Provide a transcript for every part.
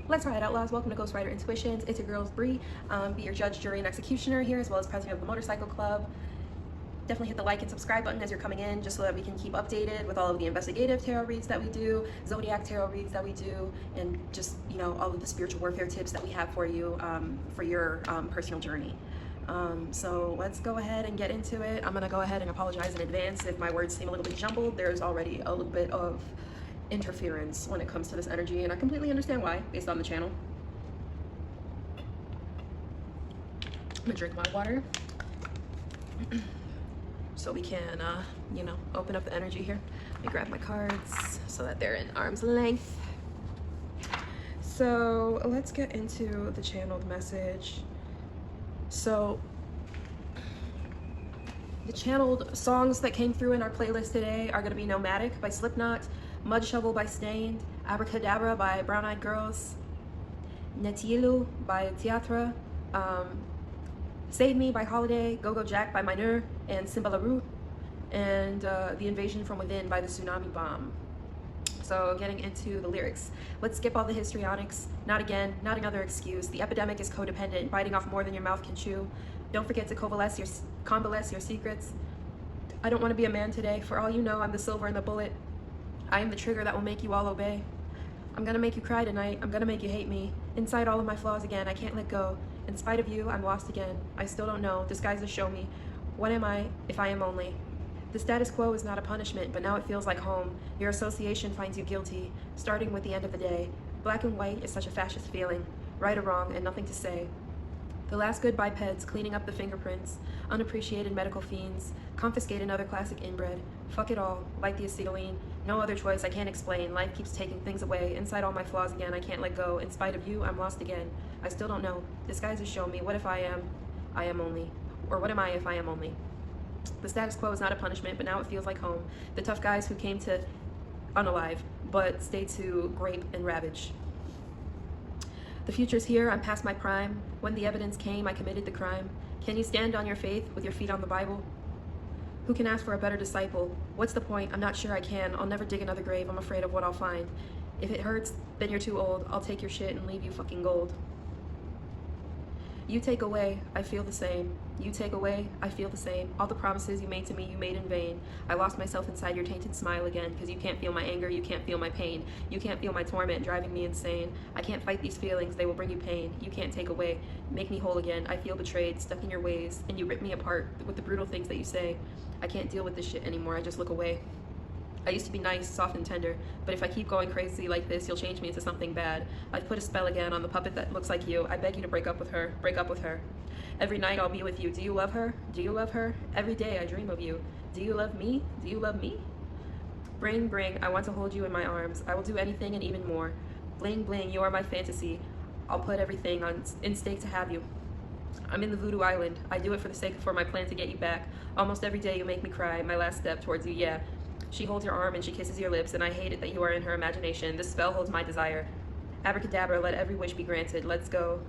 Let's ride, outlaws. Welcome to Ghost Rider Intuitions. It's your girls Bree. Be your judge, jury, and executioner here, as well as president of the motorcycle club. Definitely hit the like and subscribe button as you're coming in, just so that we can keep updated with all of the investigative tarot reads that we do, zodiac tarot reads that we do, and just, you know, all of the spiritual warfare tips that we have for you for your personal journey. So let's go ahead and get into it. I'm gonna go ahead and apologize in advance if my words seem a little bit jumbled. There's already a little bit of interference when it comes to this energy, and I completely understand why, based on the channel. I'm gonna drink my water so we can, you know, open up the energy here. Let me grab my cards so that they're in arm's length. So let's get into the channeled message. So the channeled songs that came through in our playlist today are gonna be Nomadic by sllipknot, Mudshovel by Stained, Abracadabra by Brown Eyed Girls, Netyliu by Teatre, Save Me by hxliday, Go Go Jack by Minur and Simbalaroo, and The Invasion from Within by the Tsunami Bomb. So getting into the lyrics. Let's skip all the histrionics. Not again, not another excuse. The epidemic is codependent, biting off more than your mouth can chew. Don't forget to convalesce your secrets. I don't want to be a man today. For all you know, I'm the silver and the bullet. I am the trigger that will make you all obey. I'm gonna make you cry tonight. I'm gonna make you hate me. Inside all of my flaws again, I can't let go. In spite of you, I'm lost again. I still don't know. Disguises show me. What am I if I am only? The status quo is not a punishment, but now it feels like home. Your association finds you guilty, starting with the end of the day. Black and white is such a fascist feeling. Right or wrong, and nothing to say. The last good bipeds, cleaning up the fingerprints. Unappreciated medical fiends. Confiscate another classic inbred. Fuck it all, like the acetylene. No other choice, I can't explain. Life keeps taking things away. Inside all my flaws again, I can't let go. In spite of you, I'm lost again. I still don't know. Disguises show me. What if I am only? Or what am I if I am only? The status quo is not a punishment, but now it feels like home. The tough guys who came to unalive, but stayed to grape and ravage. The future's here, I'm past my prime. When the evidence came, I committed the crime. Can you stand on your faith with your feet on the Bible? Who can ask for a better disciple? What's the point? I'm not sure I can. I'll never dig another grave. I'm afraid of what I'll find. If it hurts, then you're too old. I'll take your shit and leave you fucking gold. You take away, I feel the same. You take away, I feel the same. All the promises you made to me, you made in vain. I lost myself inside your tainted smile again, because you can't feel my anger, you can't feel my pain. You can't feel my torment driving me insane. I can't fight these feelings, they will bring you pain. You can't take away, make me whole again. I feel betrayed, stuck in your ways, and you rip me apart with the brutal things that you say. I can't deal with this shit anymore, I just look away. I used to be nice, soft, and tender, but if I keep going crazy like this, you'll change me into something bad. I've put a spell again on the puppet that looks like you. I beg you to break up with her. Break up with her. Every night I'll be with you. Do you love her? Do you love her? Every day I dream of you. Do you love me? Do you love me? Bring, I want to hold you in my arms. I will do anything and even more. Bling, bling, you are my fantasy. I'll put everything in stake to have you. I'm in the voodoo island. I do it for my plan to get you back. Almost every day you make me cry. My last step towards you, yeah. She holds your arm and she kisses your lips, and I hate it that you are in her imagination. This spell holds my desire. Abracadabra, let every wish be granted. Let's go.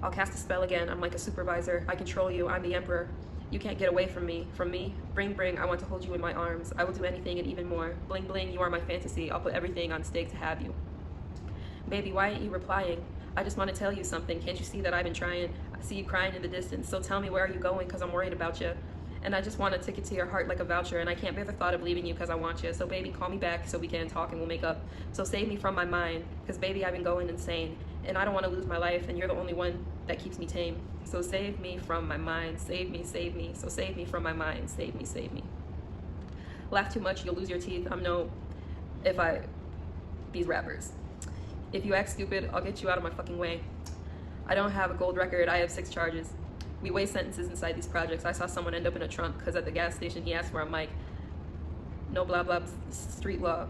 I'll cast a spell again. I'm like a supervisor. I control you. I'm the emperor. You can't get away from me. Bring, I want to hold you in my arms. I will do anything and even more. Bling, bling, you are my fantasy. I'll put everything on stake to have you. Baby, why aren't you replying? I just want to tell you something. Can't you see that I've been trying? I see you crying in the distance. So tell me, where are you going? Because I'm worried about you. And I just want a ticket to your heart like a voucher, and I can't bear the thought of leaving you because I want you. So baby, call me back so we can talk and we'll make up. So save me from my mind, because baby, I've been going insane, and I don't want to lose my life, and you're the only one that keeps me tame. So save me from my mind, save me, so save me from my mind, save me. Laugh too much, you'll lose your teeth. These rappers. If you act stupid, I'll get you out of my fucking way. I don't have a gold record, I have 6 charges. We weigh sentences inside these projects. I saw someone end up in a trunk because at the gas station he asked for a mic. No blah blah, street law.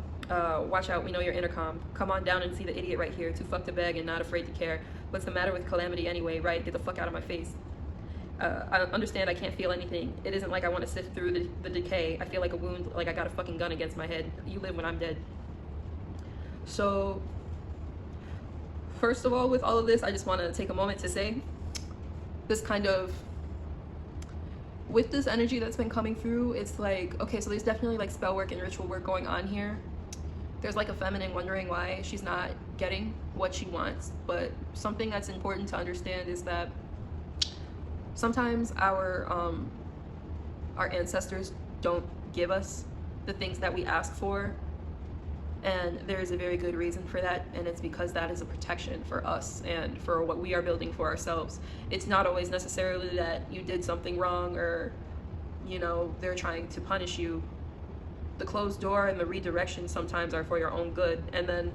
Watch out, we know your intercom. Come on down and see the idiot right here. Too fucked to beg and not afraid to care. What's the matter with calamity anyway, right? Get the fuck out of my face. I understand I can't feel anything. It isn't like I want to sift through the decay. I feel like a wound, like I got a fucking gun against my head. You live when I'm dead. So, first of all, with all of this, I just want to take a moment to say, this kind of, with this energy that's been coming through, it's like, okay, so there's definitely like spell work and ritual work going on here. There's like a feminine wondering why she's not getting what she wants. But something that's important to understand is that sometimes our ancestors don't give us the things that we ask for, and there is a very good reason for that, and it's because that is a protection for us and for what we are building for ourselves. It's not always necessarily that you did something wrong or, you know, they're trying to punish you. The closed door and the redirection sometimes are for your own good. And then,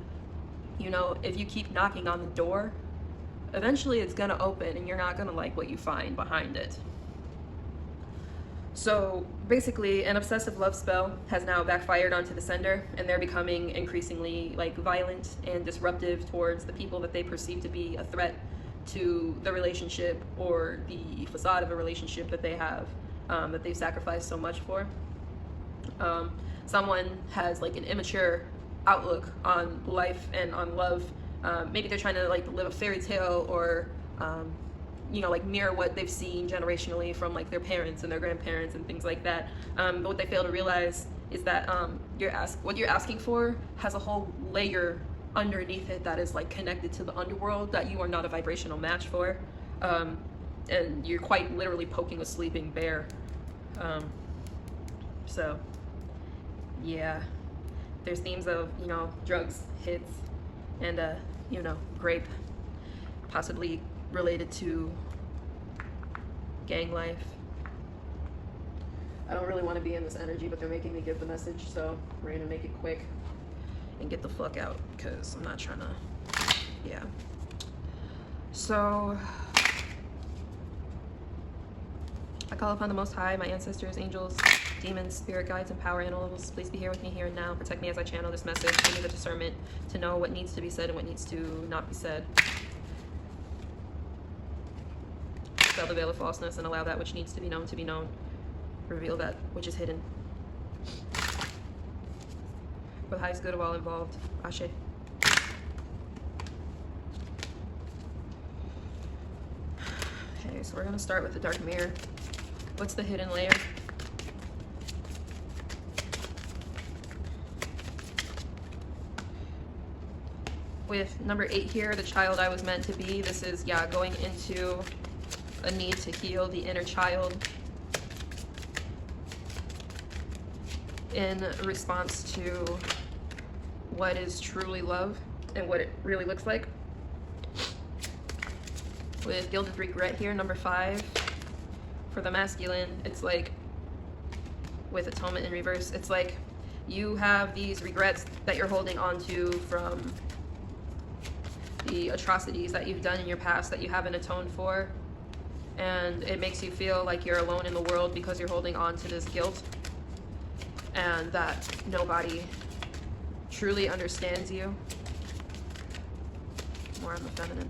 you know, if you keep knocking on the door, eventually it's gonna open and you're not gonna like what you find behind it. So basically, an obsessive love spell has now backfired onto the sender, and they're becoming increasingly like violent and disruptive towards the people that they perceive to be a threat to the relationship or the facade of a relationship that they have, that they've sacrificed so much for. Someone has like an immature outlook on life and on love. Maybe they're trying to like live a fairy tale or you know, like mirror what they've seen generationally from like their parents and their grandparents and things like that. But what they fail to realize is that what you're asking for has a whole layer underneath it that is like connected to the underworld that you are not a vibrational match for. And you're quite literally poking a sleeping bear. So yeah, there's themes of, you know, drugs, hits, and you know, rape, possibly related to gang life. I don't really want to be in this energy, but they're making me give the message, so we're gonna make it quick and get the fuck out, because I'm not trying to, yeah. So I call upon the Most High, my ancestors, angels, demons, spirit guides, and power animals. Please be here with me here and now. Protect me as I channel this message. Give me the discernment to know what needs to be said and what needs to not be said. Dispel the veil of falseness and allow that which needs to be known. Reveal that which is hidden. For the highest good of all involved. Ashe. Okay, so we're gonna start with the dark mirror. What's the hidden layer? With number 8 here, the child I was meant to be. This is, yeah, going into a need to heal the inner child in response to what is truly love and what it really looks like. With gilded regret here, number 5, for the masculine, it's like, with atonement in reverse, it's like you have these regrets that you're holding on to from the atrocities that you've done in your past that you haven't atoned for. And it makes you feel like you're alone in the world because you're holding on to this guilt and that nobody truly understands you. More on the feminine.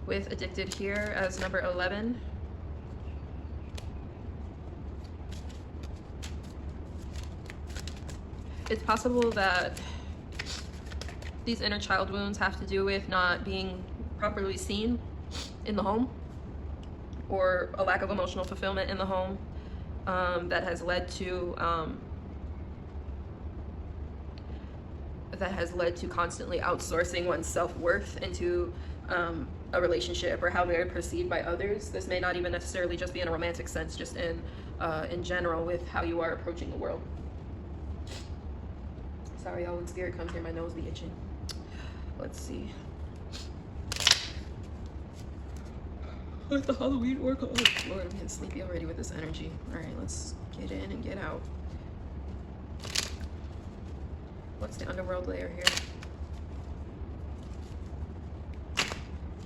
With addicted here as number 11. It's possible that these inner child wounds have to do with not being properly seen in the home, or a lack of emotional fulfillment in the home, that has led to constantly outsourcing one's self-worth into a relationship or how they're perceived by others. This may not even necessarily just be in a romantic sense, just in general with how you are approaching the world. Sorry, y'all, when spirit comes here, my nose be itching. Let's see. Let the Halloween work on. Oh, Lord, I'm getting sleepy already with this energy. All right, let's get in and get out. What's the underworld layer here?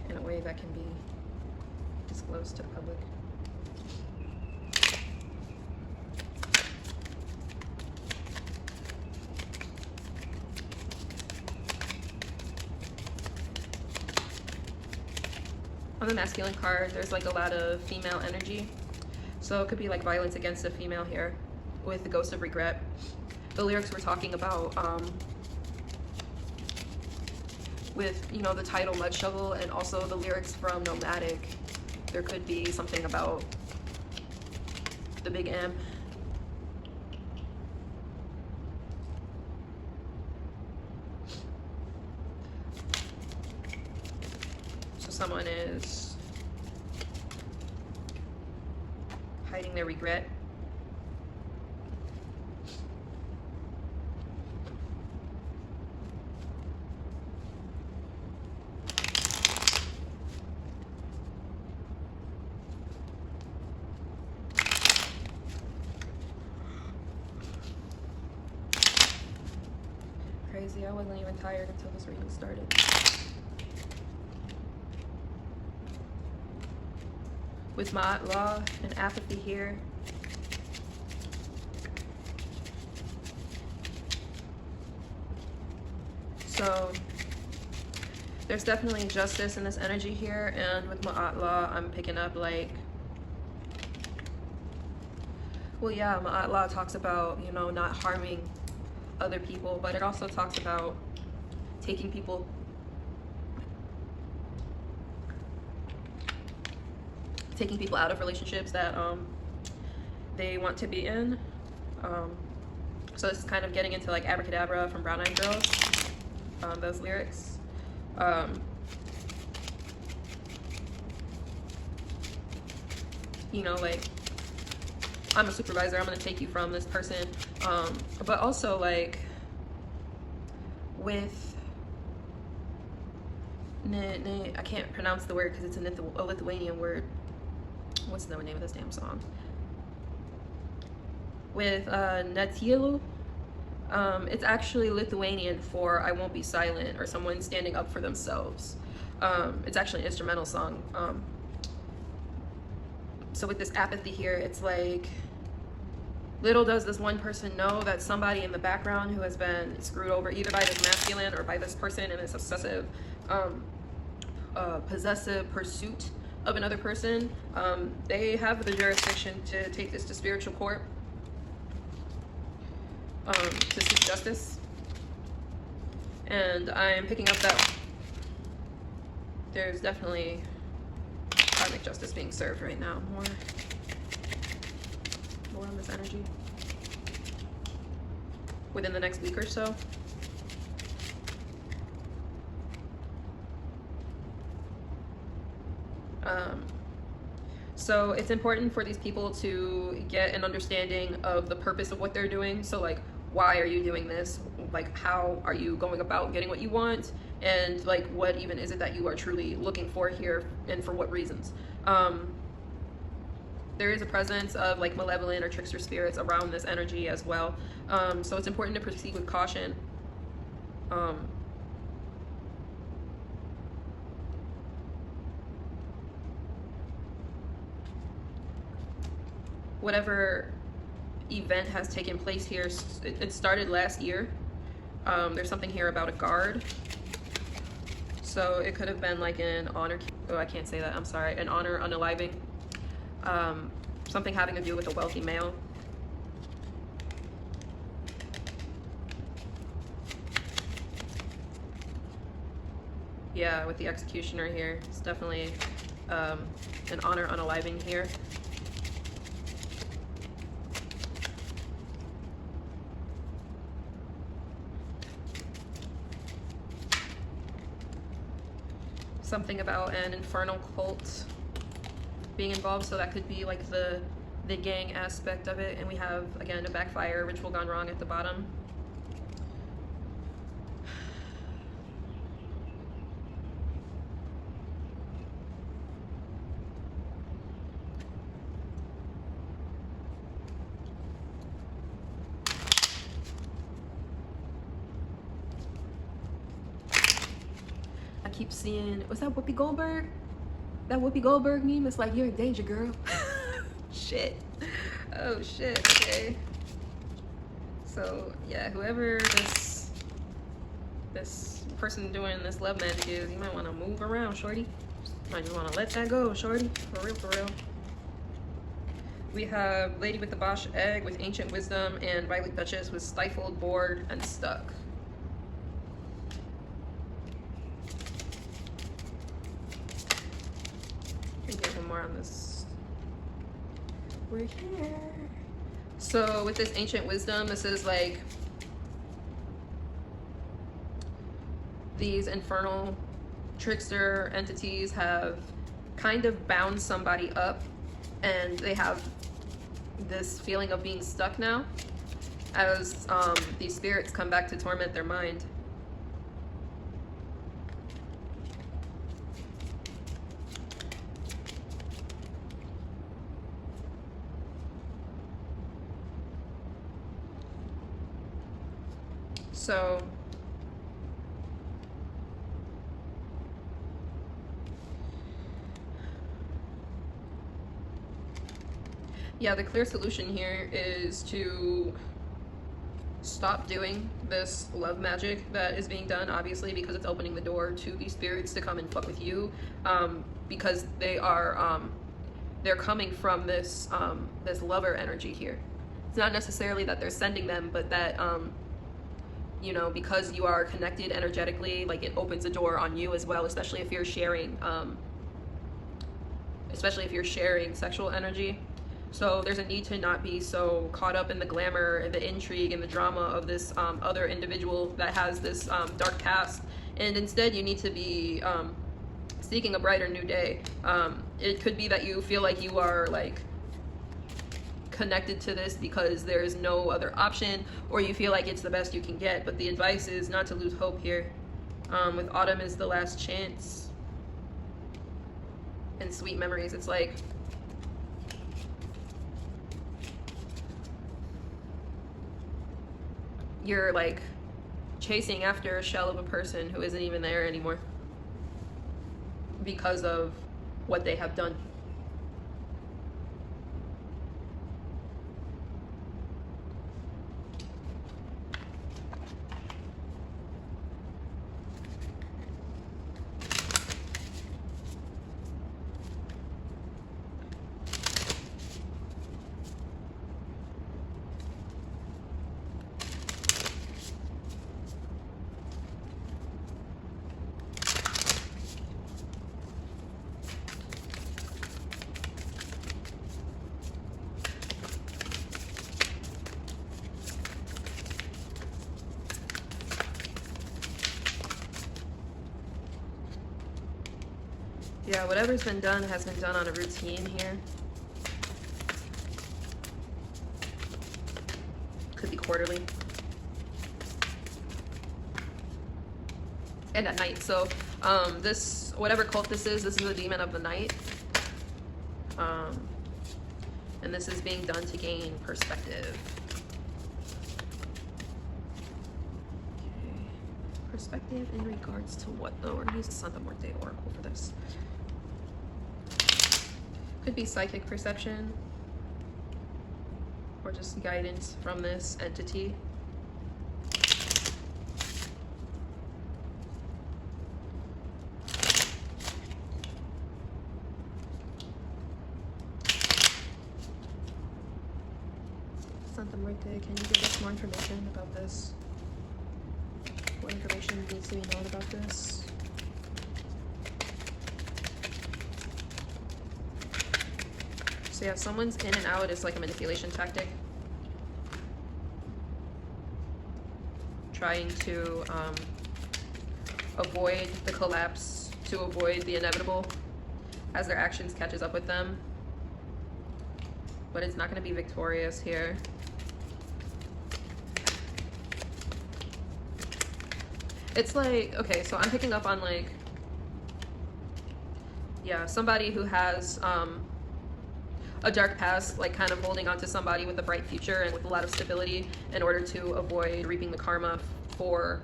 In a way that can be disclosed to the public. On the masculine card, there's like a lot of female energy. So it could be like violence against a female here with the ghost of regret. The lyrics were talking about with, you know, the title Mudshovel and also the lyrics from Nomadic, there could be something about the big M. So someone is hiding their regret. Crazy, I wasn't even tired until this reading started. With my law and apathy here. So there's definitely justice in this energy here, and with Ma'at Law, I'm picking up like, well, yeah, Ma'at Law talks about, you know, not harming other people, but it also talks about taking people out of relationships that they want to be in. So this is kind of getting into like Abracadabra from Brown Eyed Girls, those lyrics. You know, like, I'm a supervisor, I'm gonna take you from this person. But also like with I can't pronounce the word because it's a Lithuanian word. What's the name of this damn song? With Netyliu, it's actually Lithuanian for I won't be silent, or someone standing up for themselves. It's actually an instrumental song. So with this apathy here, it's like, little does this one person know that somebody in the background who has been screwed over either by this masculine or by this person in this obsessive, possessive pursuit of another person, they have the jurisdiction to take this to spiritual court, to seek justice. And I'm picking up that there's definitely karmic justice being served right now. More on this energy within the next week or so. So it's important for these people to get an understanding of the purpose of what they're doing. So like, why are you doing this? Like, how are you going about getting what you want? And like, what even is it that you are truly looking for here, and for what reasons? There is a presence of like malevolent or trickster spirits around this energy as well. So it's important to proceed with caution. Whatever event has taken place here, it started last year. There's something here about a guard. So it could have been like an honor, oh, I can't say that, I'm sorry, an honor unaliving. Something having to do with a wealthy male. Yeah, with the executioner here, it's definitely an honor unaliving here. Something about an infernal cult being involved, so that could be like the gang aspect of it. And we have again a backfire, ritual gone wrong at the bottom. I keep seeing, was that Whoopi Goldberg? That Whoopi Goldberg meme? It's like, you're in danger, girl. Shit. Oh shit, okay. So yeah, whoever this person doing this love magic is, you might want to move around, shorty. Might just want to let that go, shorty. For real, for real. We have Lady with the Bosch Egg with Ancient Wisdom, and Violet Duchess with Stifled, Bored, and Stuck. more on this. We're here. So with this ancient wisdom, this is like these infernal trickster entities have kind of bound somebody up, and they have this feeling of being stuck now as these spirits come back to torment their mind. So yeah, the clear solution here is to stop doing this love magic that is being done, obviously, because it's opening the door to these spirits to come and fuck with you, because they are they're coming from this this lover energy here. It's not necessarily that they're sending them, but that you know, because you are connected energetically, like it opens a door on you as well, especially if you're sharing sexual energy. So there's a need to not be so caught up in the glamour and the intrigue and the drama of this other individual that has this dark past, and instead you need to be seeking a brighter new day. It could be that you feel like you are like connected to this because there's no other option, or you feel like it's the best you can get, but the advice is not to lose hope here. With autumn is the last chance and sweet memories, it's like you're like chasing after a shell of a person who isn't even there anymore because of what they have done. Yeah, whatever's been done has been done on a routine here. Could be quarterly. And at night. So this, whatever cult this is a demon of the night. And this is being done to gain perspective. Okay. Perspective in regards to what though? We're gonna use the Santa Muerte Oracle for this. Could be psychic perception, or just guidance from this entity. Santa Muerte, can you give us more information about this? What information needs to be known about this? So yeah, someone's in and out is like a manipulation tactic. Trying to avoid the collapse, to avoid the inevitable as their actions catches up with them. But it's not going to be victorious here. It's like, okay, so I'm picking up on like, yeah, somebody who has a dark past, like kind of holding on to somebody with a bright future and with a lot of stability in order to avoid reaping the karma for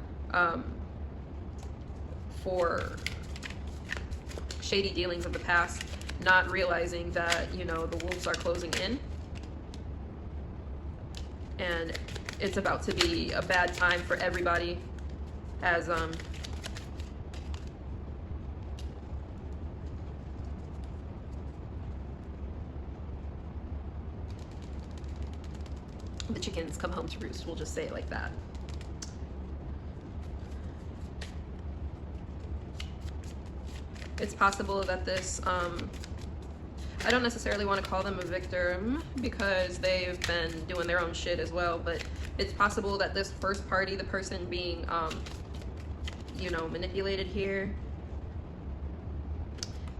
shady dealings of the past, not realizing that, you know, the wolves are closing in and it's about to be a bad time for everybody as the chickens come home to roost, we'll just say it like that. It's possible that this I don't necessarily want to call them a victim because they've been doing their own shit as well, but it's possible that this first party, the person being, you know, manipulated here,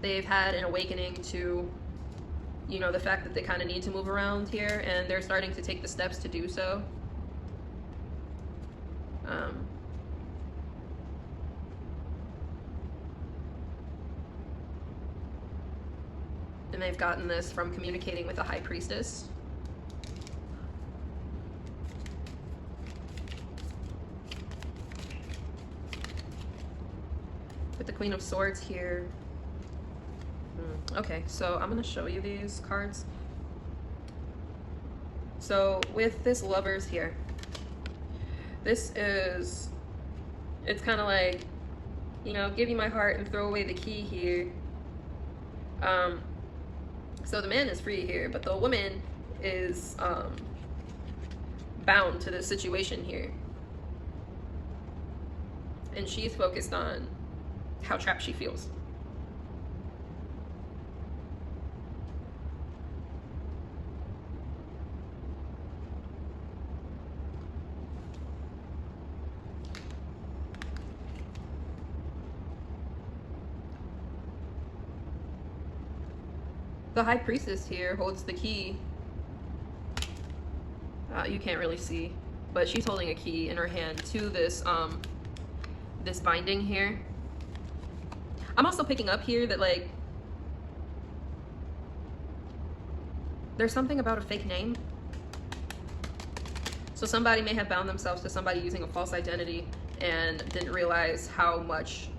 they've had an awakening to, you know, the fact that they kind of need to move around here, and they're starting to take the steps to do so. And they've gotten this from communicating with the High Priestess. With the Queen of Swords here. Okay, so I'm gonna show you these cards. So with this Lovers here, this is, it's kind of like, you know, give you my heart and throw away the key here. So the man is free here, but the woman is bound to the situation here. And she's focused on how trapped she feels. The High Priestess here holds the key. You can't really see, but she's holding a key in her hand to this this binding here. I'm also picking up here that, like, there's something about a fake name. So somebody may have bound themselves to somebody using a false identity and didn't realize how much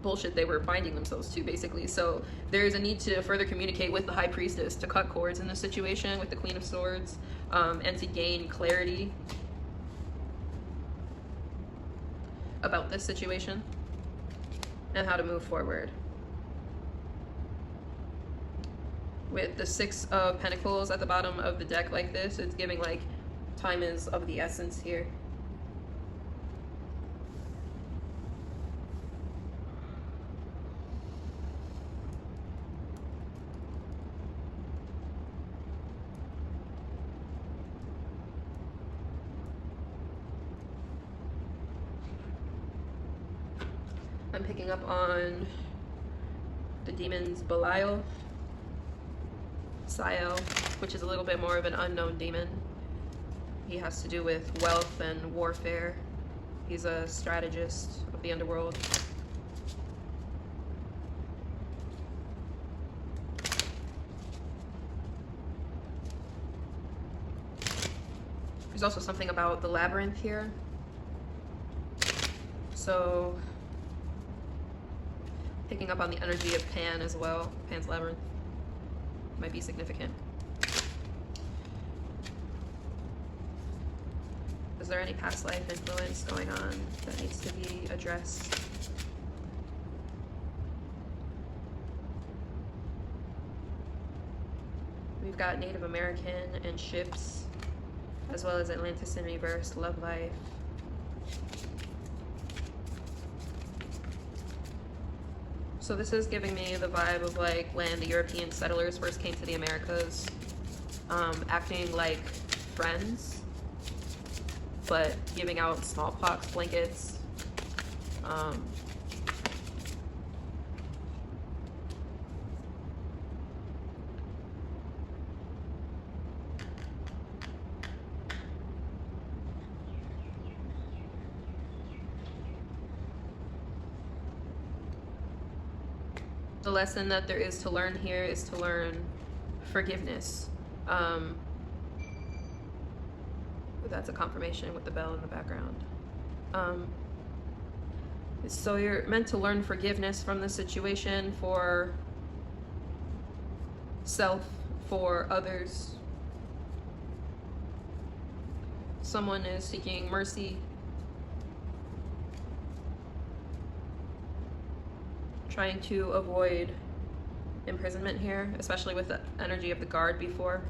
bullshit they were binding themselves to, basically. So there's a need to further communicate with the High Priestess to cut cords in this situation with the Queen of Swords, and to gain clarity about this situation and how to move forward. With the Six of Pentacles at the bottom of the deck like this, it's giving like time is of the essence here. I'm picking up on the demon's Belial, Sael, which is a little bit more of an unknown demon. He has to do with wealth and warfare. He's a strategist of the underworld. There's also something about the labyrinth here. So picking up on the energy of Pan as well. Pan's labyrinth might be significant. Is there any past life influence going on that needs to be addressed? We've got Native American and ships, as well as Atlantis in reverse, love life. So this is giving me the vibe of like when the European settlers first came to the Americas, acting like friends, but giving out smallpox blankets. The lesson that there is to learn here is to learn forgiveness. That's a confirmation with the bell in the background. So you're meant to learn forgiveness from the situation, for self, for others. Someone is seeking mercy, trying to avoid imprisonment here, especially with the energy of the guard before.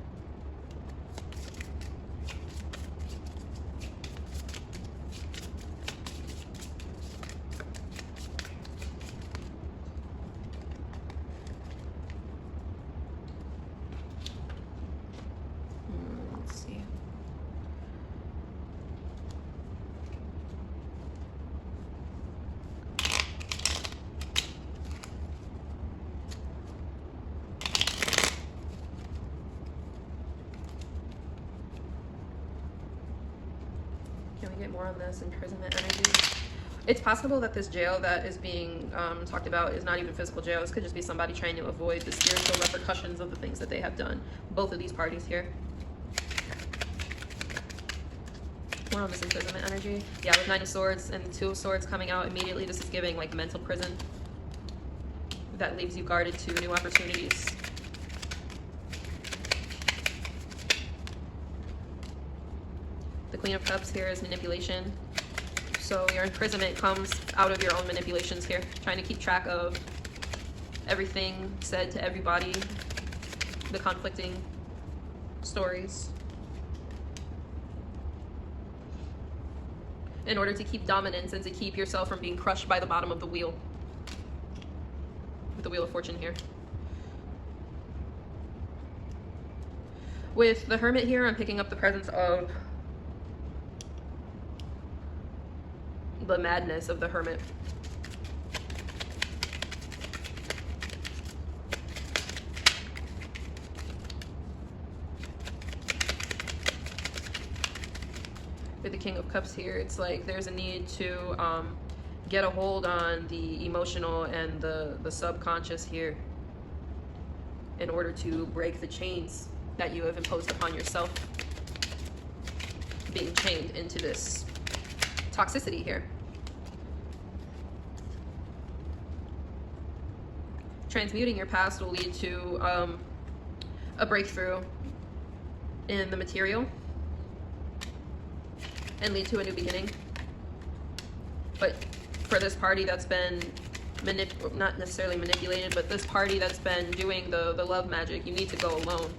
get more on this imprisonment energy. It's possible that this jail that is being talked about is not even physical jail. This could just be somebody trying to avoid the spiritual repercussions of the things that they have done. Both of these parties here. More on this imprisonment energy. Yeah, with 9 of Swords and the 2 of Swords coming out immediately, this is giving like mental prison that leaves you guarded to new opportunities. The Queen of Cups here is manipulation. So your imprisonment comes out of your own manipulations here, trying to keep track of everything said to everybody, the conflicting stories, in order to keep dominance and to keep yourself from being crushed by the bottom of the wheel, with the Wheel of Fortune here. With the Hermit here, I'm picking up the presence of the madness of the Hermit. With the King of Cups here, it's like there's a need to get a hold on the emotional and the subconscious here in order to break the chains that you have imposed upon yourself, being chained into this toxicity here. Transmuting your past will lead to a breakthrough in the material and lead to a new beginning. But for this party that's been not necessarily manipulated, but this party that's been doing the love magic, you need to go alone.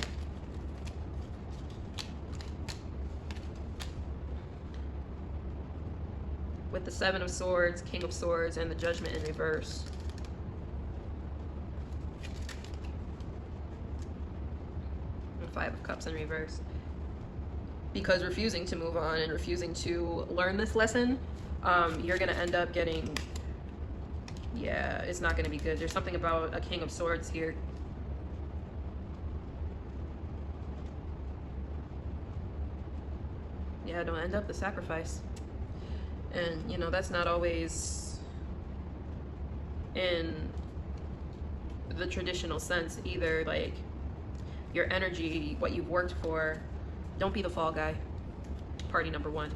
With the 7 of Swords, King of Swords, and the Judgment in reverse. And 5 of Cups in reverse. Because refusing to move on and refusing to learn this lesson, you're gonna end up getting, yeah, it's not gonna be good. There's something about a King of Swords here. Yeah, don't end up the sacrifice. And, you know, that's not always in the traditional sense either. Like, your energy, what you've worked for, don't be the fall guy. Party number 1.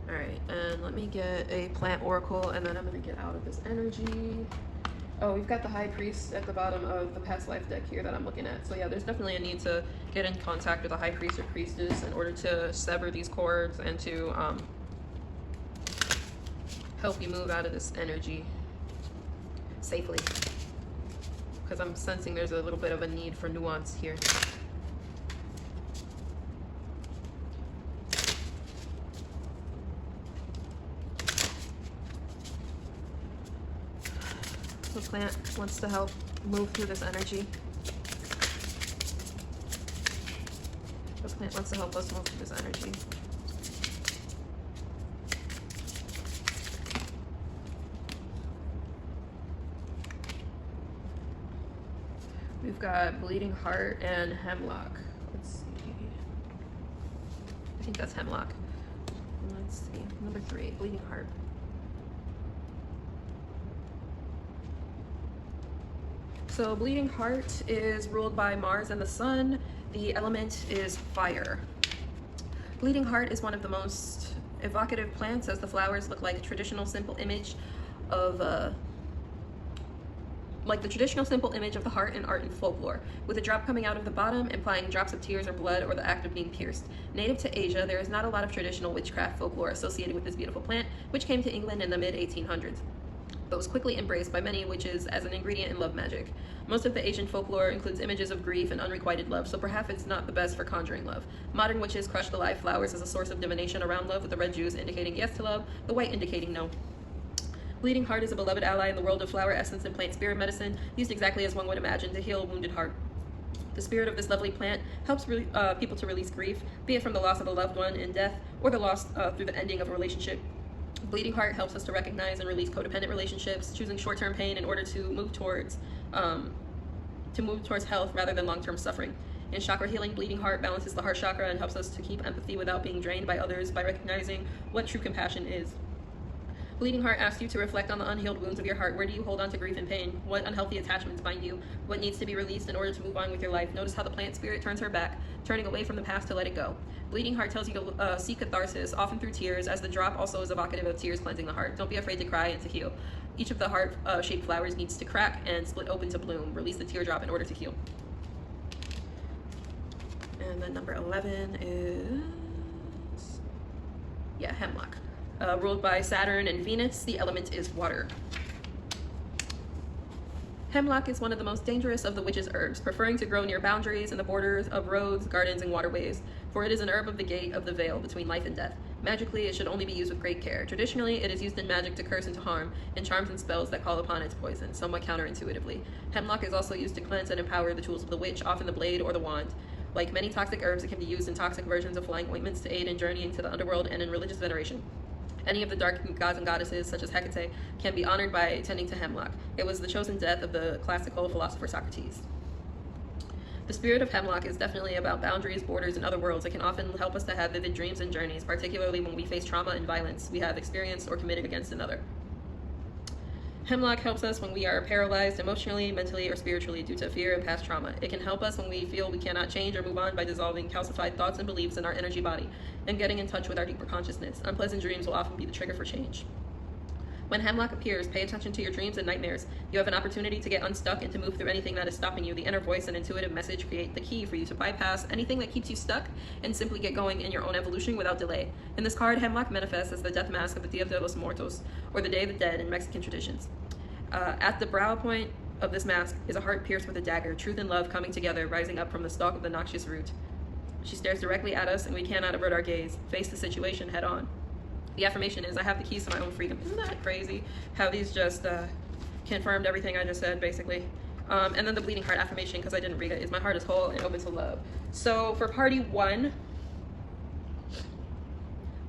All right, and let me get a plant oracle, and then I'm gonna get out of this energy. Oh, we've got the High Priest at the bottom of the past life deck here that I'm looking at. So yeah, there's definitely a need to get in contact with a High Priest or Priestess in order to sever these cords and to help you move out of this energy safely. Because I'm sensing there's a little bit of a need for nuance here. The plant wants to help move through this energy. The plant wants to help us move through this energy. We've got Bleeding Heart and Hemlock. Let's see. I think that's Hemlock. Let's see. Number 3, Bleeding Heart. So Bleeding Heart is ruled by Mars and the Sun. The element is fire. Bleeding Heart is one of the most evocative plants, as the flowers look like a traditional simple image of like the traditional simple image of the heart in art and folklore, with a drop coming out of the bottom implying drops of tears or blood or the act of being pierced. Native to Asia, there is not a lot of traditional witchcraft folklore associated with this beautiful plant, which came to England in the mid-1800s. But was quickly embraced by many witches as an ingredient in love magic. Most of the Asian folklore includes images of grief and unrequited love, so perhaps it's not the best for conjuring love. Modern witches crush the live flowers as a source of divination around love, with the red juice indicating yes to love, the white indicating no. Bleeding Heart is a beloved ally in the world of flower essence and plant spirit medicine, used exactly as one would imagine to heal a wounded heart. The spirit of this lovely plant helps people to release grief, be it from the loss of a loved one in death or the loss through the ending of a relationship. Bleeding Heart helps us to recognize and release codependent relationships, choosing short-term pain in order to move towards health rather than long-term suffering. In chakra healing, Bleeding Heart balances the heart chakra and helps us to keep empathy without being drained by others by recognizing what true compassion is. Bleeding Heart asks you to reflect on the unhealed wounds of your heart. Where do you hold on to grief and pain? What unhealthy attachments bind you? What needs to be released in order to move on with your life? Notice how the plant spirit turns her back, turning away from the past to let it go. Bleeding Heart tells you to seek catharsis, often through tears, as the drop also is evocative of tears cleansing the heart. Don't be afraid to cry and to heal. Each of the heart-shaped flowers needs to crack and split open to bloom. Release the teardrop in order to heal. And then number 11 is, yeah, Hemlock. Ruled by Saturn and Venus, the element is water. Hemlock is one of the most dangerous of the witch's herbs, preferring to grow near boundaries and the borders of roads, gardens, and waterways, for it is an herb of the gate of the veil between life and death. Magically, it should only be used with great care. Traditionally, it is used in magic to curse and to harm, in charms and spells that call upon its poison, somewhat counterintuitively. Hemlock is also used to cleanse and empower the tools of the witch, often the blade or the wand. Like many toxic herbs, it can be used in toxic versions of flying ointments to aid in journeying to the underworld and in religious veneration. Any of the dark gods and goddesses, such as Hecate, can be honored by tending to hemlock. It was the chosen death of the classical philosopher Socrates. The spirit of hemlock is definitely about boundaries, borders, and other worlds. It can often help us to have vivid dreams and journeys, particularly when we face trauma and violence we have experienced or committed against another. Hemlock helps us when we are paralyzed emotionally, mentally, or spiritually due to fear and past trauma. It can help us when we feel we cannot change or move on by dissolving calcified thoughts and beliefs in our energy body and getting in touch with our deeper consciousness. Unpleasant dreams will often be the trigger for change. When hemlock appears, pay attention to your dreams and nightmares. You have an opportunity to get unstuck and to move through anything that is stopping you. The inner voice and intuitive message create the key for you to bypass anything that keeps you stuck and simply get going in your own evolution without delay. In this card, hemlock manifests as the death mask of the Dia de los Muertos, or the Day of the Dead in Mexican traditions. At the brow point of this mask is a heart pierced with a dagger, truth and love coming together, rising up from the stalk of the noxious root. She stares directly at us and we cannot avert our gaze. Face the situation head on. The affirmation is, I have the keys to my own freedom. Isn't that crazy? How these just confirmed everything I just said, basically. And then the Bleeding Heart affirmation, because I didn't read it, is my heart is whole and open to love. So for party 1,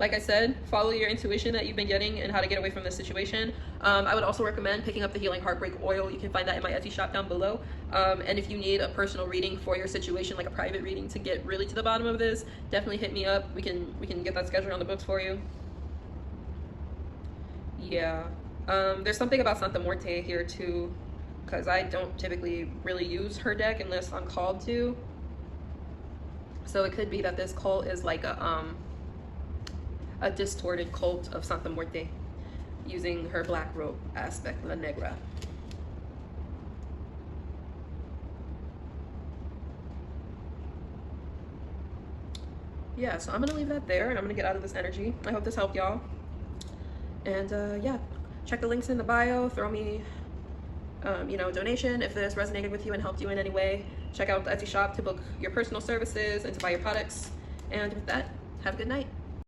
like I said, follow your intuition that you've been getting and how to get away from this situation. I would also recommend picking up the Healing Heartbreak Oil. You can find that in my Etsy shop down below. And if you need a personal reading for your situation, like a private reading to get really to the bottom of this, definitely hit me up. We can get that scheduled on the books for you. Yeah. There's something about Santa Muerte here too, because I don't typically really use her deck unless I'm called to. So it could be that this cult is like a distorted cult of Santa Muerte using her black robe aspect, La Negra. Yeah, so I'm gonna leave that there and I'm gonna get out of this energy. I hope this helped y'all. And yeah, check the links in the bio, throw me donation if this resonated with you and helped you in any way. Check out the Etsy shop to book your personal services and to buy your products. And with that, have a good night.